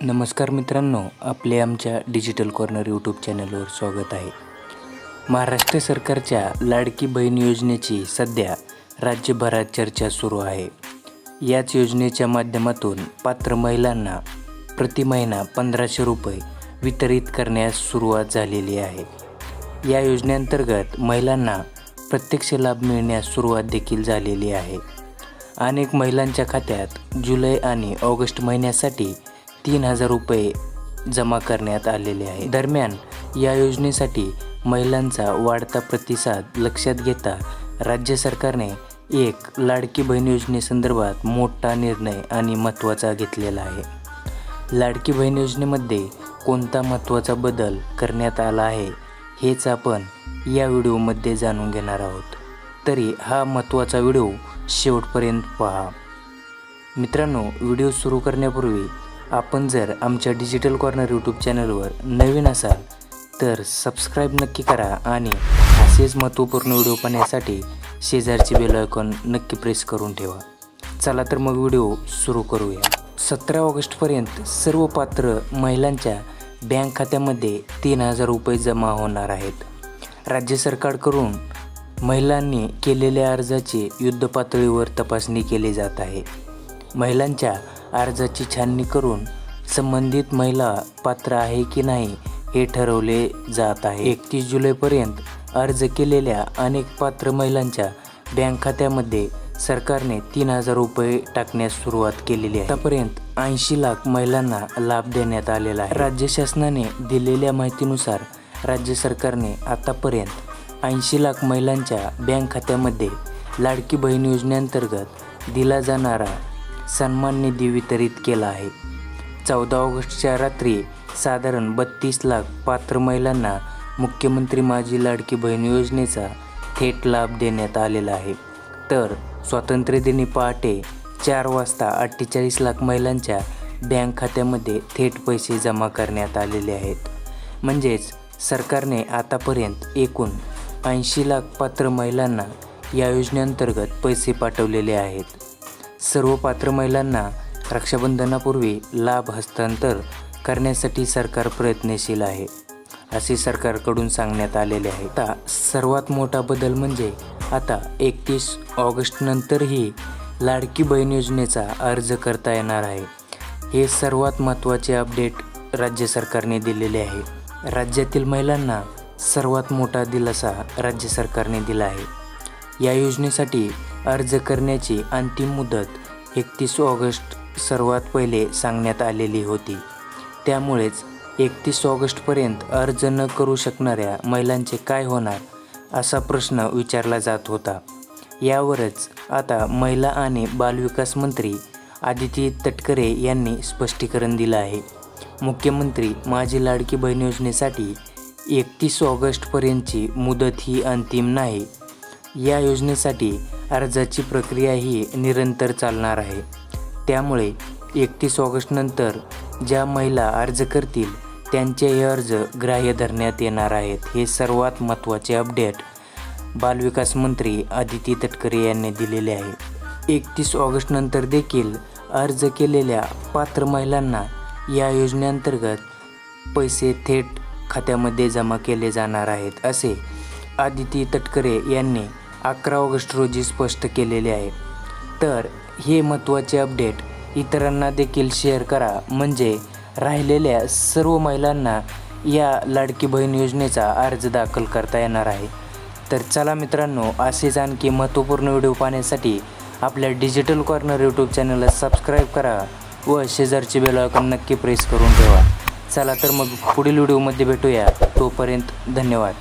नमस्कार मित्रांनो, आपले आमच्या डिजिटल कॉर्नर यूट्यूब चॅनलवर स्वागत आहे. महाराष्ट्र सरकारच्या लाडकी बहीण योजनेची सध्या राज्यभरात चर्चा सुरू आहे. याच योजनेच्या माध्यमातून पात्र महिलांना प्रति महिना 1,500 रुपये वितरित करण्यास सुरुवात झालेली आहे. या योजनेअंतर्गत महिलांना प्रत्यक्ष लाभ मिळण्यास सुरुवात देखील झालेली आहे. अनेक महिलांच्या खात्यात जुलै आणि ऑगस्ट महिन्यासाठी 3,000 रुपये जमा करण्यात आलेले आहे. दरम्यान या योजनेसाठी महिलांचा वाढता प्रतिसाद लक्षात घेता राज्य सरकारने एक लाडकी बहीण योजनेसंदर्भात मोठा निर्णय आणि महत्त्वाचा घेतलेला आहे. लाडकी बहीण योजनेमध्ये कोणता महत्त्वाचा बदल करण्यात आला आहे हेच आपण या व्हिडिओमध्ये जाणून घेणार आहोत. तरी हा महत्त्वाचा व्हिडिओ शेवटपर्यंत पहा. मित्रांनो, व्हिडिओ सुरू करण्यापूर्वी आपण जर आमच्या डिजिटल कॉर्नर यूट्यूब चॅनलवर नवीन असाल तर सबस्क्राईब नक्की करा आणि असेच महत्त्वपूर्ण व्हिडिओ पाहण्यासाठी शेजारची बेल आयकॉन नक्की प्रेस करून ठेवा. चला तर मग व्हिडिओ सुरू करूया. 17 ऑगस्टपर्यंत सर्व पात्र महिलांच्या बँक खात्यामध्ये 3,000 रुपये जमा होणार आहेत. राज्य सरकारकडून महिलांनी केलेल्या अर्जाची युद्धपातळीवर तपासणी केली जात आहे. महिलांच्या अर्जाची छाननी करून संबंधित महिला पात्र आहे की नाही हे ठरवले जात आहे. 31 जुलैपर्यंत अर्ज केलेल्या अनेक पात्र महिलांच्या बँक खात्यामध्ये सरकारने 3,000 रुपये टाकण्यास सुरुवात केलेली आहे. आतापर्यंत 80 लाख महिलांना लाभ देण्यात आलेला आहे. राज्य शासनाने दिलेल्या माहितीनुसार राज्य सरकारने आतापर्यंत 80 लाख महिलांच्या बँक खात्यामध्ये लाडकी बहीण योजनेअंतर्गत दिला जाणारा सन्मान निधी वितरित केला आहे. 14 ऑगस्टच्या रात्री साधारण 32 लाख पात्र महिलांना मुख्यमंत्री माझी लाडकी बहीण योजनेचा थेट लाभ देण्यात आलेला आहे. तर स्वातंत्र्यदिनी पहाटे 4 वाजता 48 लाख महिलांच्या बँक खात्यामध्ये थेट पैसे जमा करण्यात आलेले आहेत. म्हणजेच सरकारने आतापर्यंत एकूण 80 लाख पात्र महिलांना या योजनेअंतर्गत पैसे पाठवलेले आहेत. सर्व पात्र महिलांना रक्षाबंधनापूर्वी लाभ हस्तांतर करण्यासाठी सरकार प्रयत्नशील आहे, असे सरकारकडून सांगण्यात आलेले आहे. आता सर्वात मोठा बदल म्हणजे आता 31 ऑगस्टनंतरही लाडकी बहीण योजनेचा अर्ज करता येणार आहे. हे सर्वात महत्त्वाचे अपडेट राज्य सरकारने दिलेले आहे. राज्यातील महिलांना सर्वात मोठा दिलासा राज्य सरकारने दिला आहे. या योजनेसाठी अर्ज करण्याची अंतिम मुदत 31 ऑगस्ट सर्वात पहिले सांगण्यात आलेली होती. त्यामुळेच 31 ऑगस्टपर्यंत अर्ज न करू शकणाऱ्या महिलांचे काय होणार असा प्रश्न विचारला जात होता. यावरच आता महिला आणि बालविकास मंत्री आदिती तटकरे यांनी स्पष्टीकरण दिलं आहे. मुख्यमंत्री माझी लाडकी बहीण योजनेसाठी 31 ऑगस्टपर्यंतची मुदत ही अंतिम नाही. या योजनेसाठी अर्जाची प्रक्रिया ही निरंतर चालणार आहे. त्यामुळे 31 ऑगस्टनंतर ज्या महिला अर्ज करतील त्यांचे अर्ज ग्राह्य धरण्यात येणार आहेत. हे सर्वात महत्त्वाचे अपडेट बालविकास मंत्री आदिती तटकरे यांनी दिलेले आहे. 31 ऑगस्टनंतर देखील अर्ज केलेल्या पात्र महिलांना या योजनेअंतर्गत पैसे थेट खात्यामध्ये जमा केले जाणार आहेत, असे आदिती तटकरे यांनी 11 ऑगस्ट रोजी स्पष्ट केलेले आहे. तर हे महत्त्वाचे अपडेट इतरांना देखील शेअर करा, म्हणजे राहिलेल्या सर्व महिलांना या लाडकी बहीण योजनेचा अर्ज दाखल करता येणार आहे. तर चला मित्रांनो, असेच आणखी महत्त्वपूर्ण व्हिडिओ पाहण्यासाठी आपल्या डिजिटल कॉर्नर यूट्यूब चॅनलला सबस्क्राईब करा व शेजारची बेल आयकॉन नक्की प्रेस करून ठेवा. चला तर मग पुढील व्हिडिओमध्ये भेटूया. तोपर्यंत धन्यवाद.